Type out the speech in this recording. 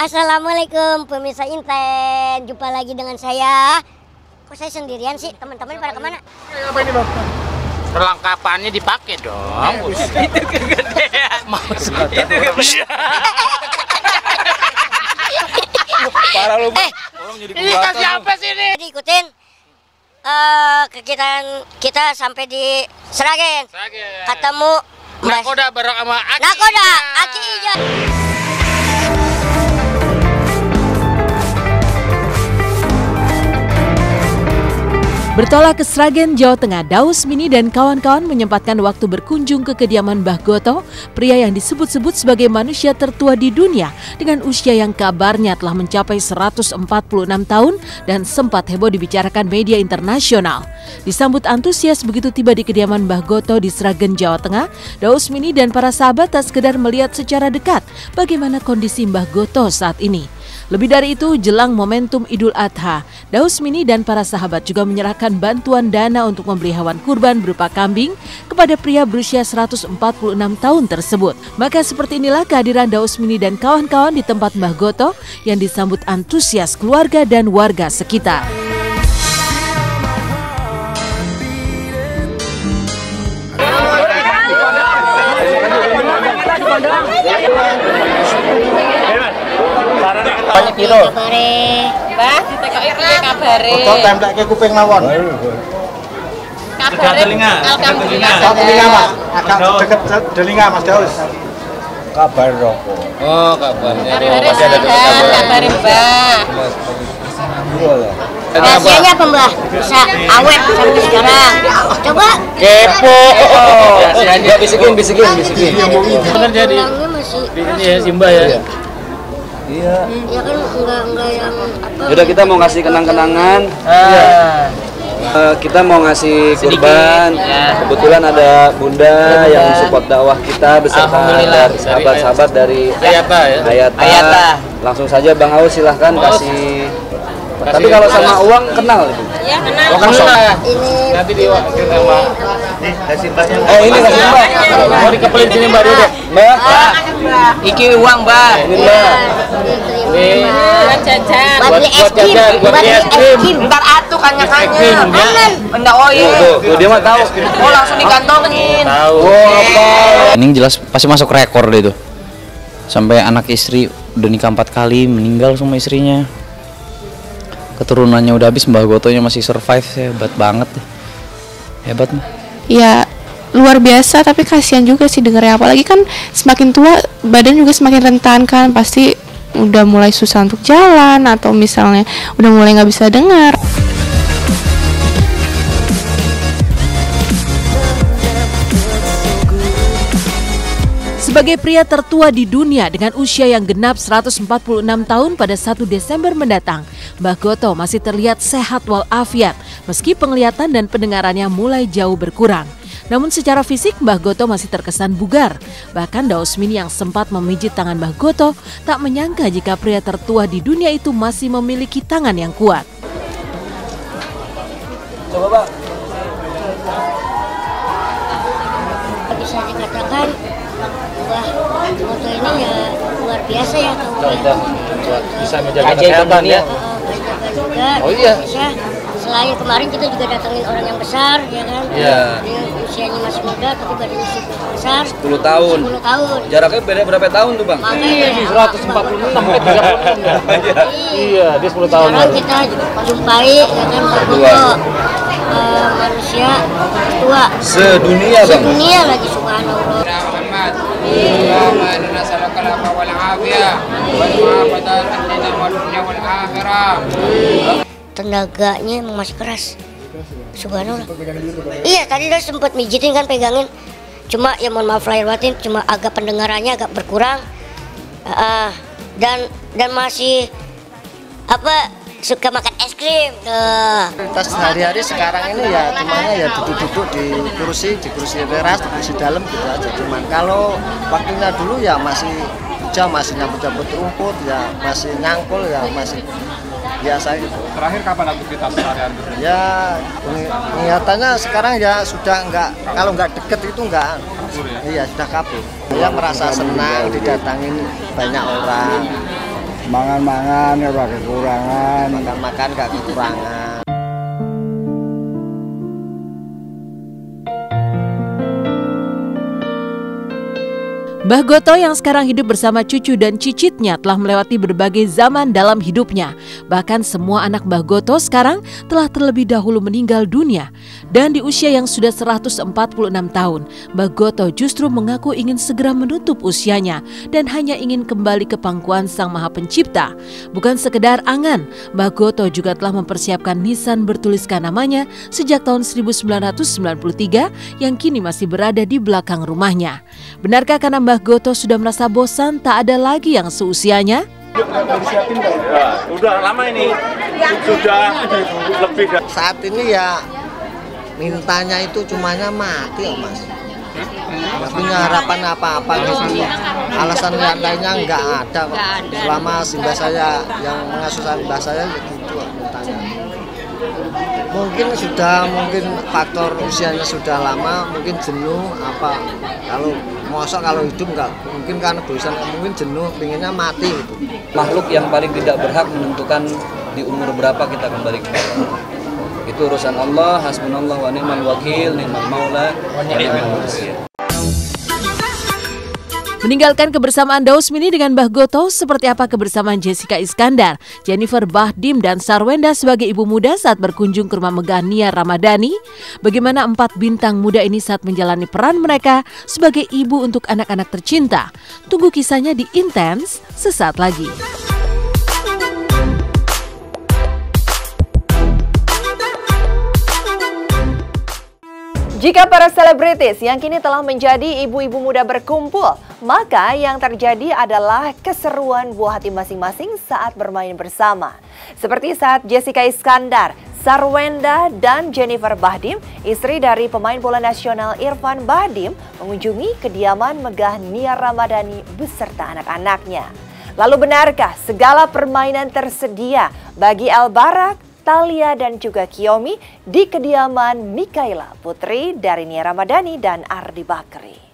Assalamualaikum pemirsa Inten, jumpa lagi dengan saya. Kok saya sendirian sih? Teman-teman pada kemana? Apa ini, Bang? Perlengkapannya dipakai dong. Itu kegedean. Itu kegedean. Parah lu. Ini kasih apa sih ini? Ikutin kegiatan kita sampai di Sragen. Ketemu Nakoda bareng sama Aki. Nakoda, Aki Ijo. Bertolak ke Sragen, Jawa Tengah, Daus Mini dan kawan-kawan menyempatkan waktu berkunjung ke kediaman Mbah Goto, pria yang disebut-sebut sebagai manusia tertua di dunia dengan usia yang kabarnya telah mencapai 146 tahun dan sempat heboh dibicarakan media internasional. Disambut antusias begitu tiba di kediaman Mbah Goto di Sragen, Jawa Tengah, Daus Mini dan para sahabat tak sekedar melihat secara dekat bagaimana kondisi Mbah Goto saat ini. Lebih dari itu, jelang momentum Idul Adha, Daus Mini dan para sahabat juga menyerahkan bantuan dana untuk membeli hewan kurban berupa kambing kepada pria berusia 146 tahun tersebut. Maka seperti inilah kehadiran Daus Mini dan kawan-kawan di tempat Mbah Goto yang disambut antusias keluarga dan warga sekitar. Banyak kilo. Mbah, ditekoki piye kabare? Kok templeke kuping mawon. Kabare telinga. Alhamdulillah. Telinga, Mas. Agak dekat telinga, Mas Daus. Kabar roko. Oh, kabarnya. Kabare sehat, kabare Mbah. Rahasianya apa Mbah? Bisa awet sampai sekarang. Coba. Kepo. Ya, bisikin. Bener jadi. Orangnya masih Ini ya Simba ya. Iya. ya kan enggak yang apa. Yaudah, kita mau ngasih kenang-kenangan. Kita mau ngasih kurban. Kebetulan ada Bunda yang support dakwah kita beserta sahabat-sahabat dari Ayata. Langsung saja Bang Aus, silahkan kasih. Tapi kalau sama uang kenal itu. Ya, kenal. Oh, kena. Ini Nanti diwakil sama Kasih banyak. Ini kasih Mbak. mau dikepelin sini Mbak dulu. Mbak. Iki uang Mbak. Ini Mbak. Buat jajan. buat beli es krim, buat beli es krim. Ntar atuh kanya-kanya. Aman. Enggak Tuh, dia mah tahu. Oh, langsung dikantongin. Tahu. Apa? Ini jelas pasti masuk rekor deh itu. Sampai anak istri udah nikah 4 kali, meninggal sama istrinya. Keturunannya udah habis, Mbah Gotonya masih survive, hebat banget. Hebat mah. Ya luar biasa, tapi kasihan juga sih dengernya, apalagi kan semakin tua badan juga semakin rentan kan, pasti udah mulai susah untuk jalan atau misalnya udah mulai nggak bisa dengar. Sebagai pria tertua di dunia dengan usia yang genap 146 tahun pada 1 Desember mendatang, Mbah Goto masih terlihat sehat walafiat meski penglihatan dan pendengarannya mulai jauh berkurang. Namun secara fisik Mbah Goto masih terkesan bugar. Bahkan Daus Mini yang sempat memijit tangan Mbah Goto tak menyangka jika pria tertua di dunia itu masih memiliki tangan yang kuat. Coba, Pak. Bisa dikatakan Mbah Goto ini ya luar biasa ya Bisa menjaga kesehatan ya. menjaga juga. Oh iya. Bisa. Selain kemarin kita juga datangin orang yang besar ya kan. Iya. Dia usianya masih muda tapi badannya besar. 10 tahun. 10 tahun. Jaraknya beda berapa tahun tuh, Bang? Makanya Ini 146 sampai 36 ya. Iya, dia 10 tahun. sekarang kita jumpai ya kan Mbah Goto, manusia tua Sedunia, Bang. sedunia lagi, subhanallah. Tenaganya emang masih keras, subhanallah. Iya, tadi dia sempat mijitin kan, pegangin. Cuma ya mohon maaf lahir batin, cuma agak pendengarannya agak berkurang. Dan masih apa, suka makan es krim. Tas hari-hari sekarang ini ya cuman ya duduk-duduk di kursi teras, di kursi dalam gitu aja. Cuman kalau waktunya dulu ya masih jam, masih nyabut-nyabut rumput, ya masih nyangkul, ya masih biasa gitu. Terakhir kapan aktivitas seharian? Ya kelihatannya sekarang ya sudah enggak, kalau enggak deket itu enggak. Iya, sudah kabur. Dia merasa senang didatangin banyak orang. Mangan-mangan gak kekurangan. Makan-makan gak kekurangan. Mbah Goto yang sekarang hidup bersama cucu dan cicitnya telah melewati berbagai zaman dalam hidupnya. Bahkan semua anak Mbah Goto sekarang telah terlebih dahulu meninggal dunia. Dan di usia yang sudah 146 tahun, Mbah Goto justru mengaku ingin segera menutup usianya dan hanya ingin kembali ke pangkuan Sang Maha Pencipta. Bukan sekedar angan, Mbah Goto juga telah mempersiapkan nisan bertuliskan namanya sejak tahun 1993 yang kini masih berada di belakang rumahnya. Benarkah karena Mbah Goto sudah merasa bosan tak ada lagi yang seusianya? Udah lama ini, sudah lebih. Saat ini ya mintanya itu cumanya mati ya Mas. Nggak punya harapan apa-apa gitu. Alasan yang lainnya nggak ada kok. Selama simbah saya yang mengasuh simbah saya gitu mintanya. Mungkin faktor usianya sudah lama, mungkin jenuh apa. Kalau hidup nggak mungkin karena bosan, mungkin jenuh, pinginnya mati gitu. Makhluk yang paling tidak berhak menentukan di umur berapa kita kembali ke Allah. Itu urusan Allah, hasbunallah wa ni'mal wakil, ni'mal maula, wa ni'mal nasir. Meninggalkan kebersamaan Daus Mini dengan Mbah Goto, seperti apa kebersamaan Jessica Iskandar, Jennifer Bahdim, dan Sarwenda sebagai ibu muda saat berkunjung ke rumah megah Nia Ramadhani? Bagaimana 4 bintang muda ini saat menjalani peran mereka sebagai ibu untuk anak-anak tercinta? Tunggu kisahnya di Intens sesaat lagi. Jika para selebritis yang kini telah menjadi ibu-ibu muda berkumpul, maka yang terjadi adalah keseruan buah hati masing-masing saat bermain bersama. Seperti saat Jessica Iskandar, Sarwenda, dan Jennifer Bahdim, istri dari pemain bola nasional Irfan Bahdim, mengunjungi kediaman megah Nia Ramadhani beserta anak-anaknya. Lalu benarkah segala permainan tersedia bagi El Barak, Thalia, dan juga Kiyomi di kediaman Mikaela, putri dari Nia Ramadhani dan Ardi Bakri?